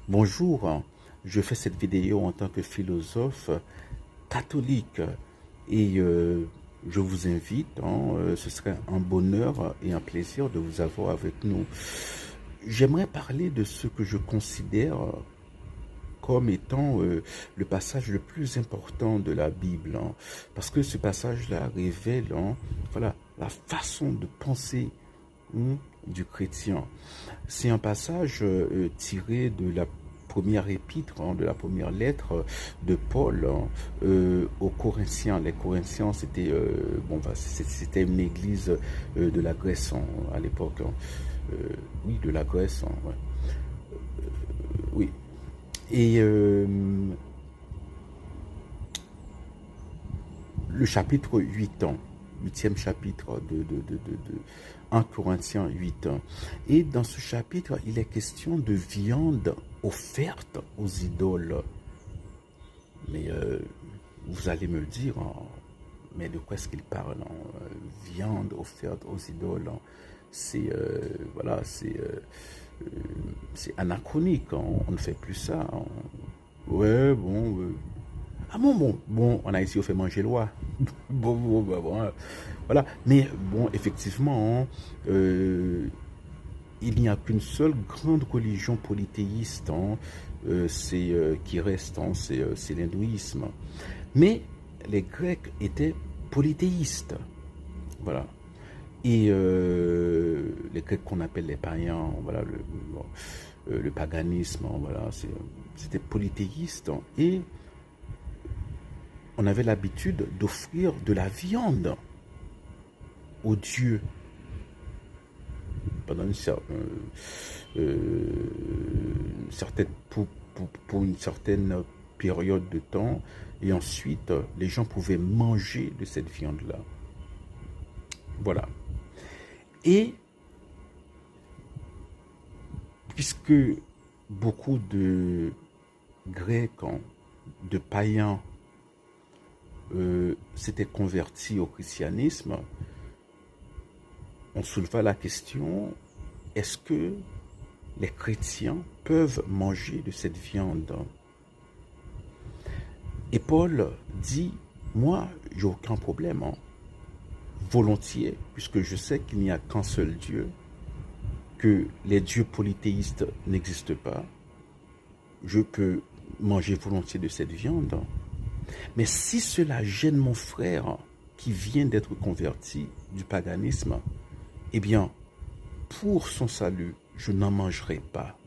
Bonjour, je fais cette vidéo en tant que philosophe catholique et je vous invite, ce serait un bonheur et un plaisir de vous avoir avec nous. J'aimerais parler de ce que je considère comme étant le passage le plus important de la Bible, parce que ce passage-là révèle voilà, la façon de penser du chrétien. C'est un passage tiré de la première épître, de la première lettre de Paul aux Corinthiens. Les Corinthiens, c'était c'était une église de la Grèce à l'époque. Oui, de la Grèce. Ouais. Oui. Et le chapitre 8 huitième chapitre de 1 Corinthiens 8. Et dans ce chapitre, il est question de viande offerte aux idoles. Mais vous allez me le dire, mais de quoi est-ce qu'il parle? Viande offerte aux idoles, c'est voilà, c'est anachronique, on ne fait plus ça. Ouais, bon. Ah bon, en Haïti, on fait manger loi. Bon, voilà. Mais bon, effectivement, il n'y a qu'une seule grande religion polythéiste qui reste, c'est l'hindouisme. Mais les Grecs étaient polythéistes. Voilà. Et les Grecs qu'on appelle les païens, voilà, le paganisme, voilà, c'était polythéiste. Et on avait l'habitude d'offrir de la viande aux dieux pendant pour une certaine période de temps, et ensuite les gens pouvaient manger de cette viande-là. Voilà. Et puisque beaucoup de Grecs, de païens, s'étaient convertis au christianisme, on souleva la question, est-ce que les chrétiens peuvent manger de cette viande? Et Paul dit, moi, j'ai aucun problème, volontiers, puisque je sais qu'il n'y a qu'un seul Dieu, que les dieux polythéistes n'existent pas, je peux manger volontiers de cette viande. Mais si cela gêne mon frère qui vient d'être converti du paganisme, eh bien, pour son salut, je n'en mangerai pas.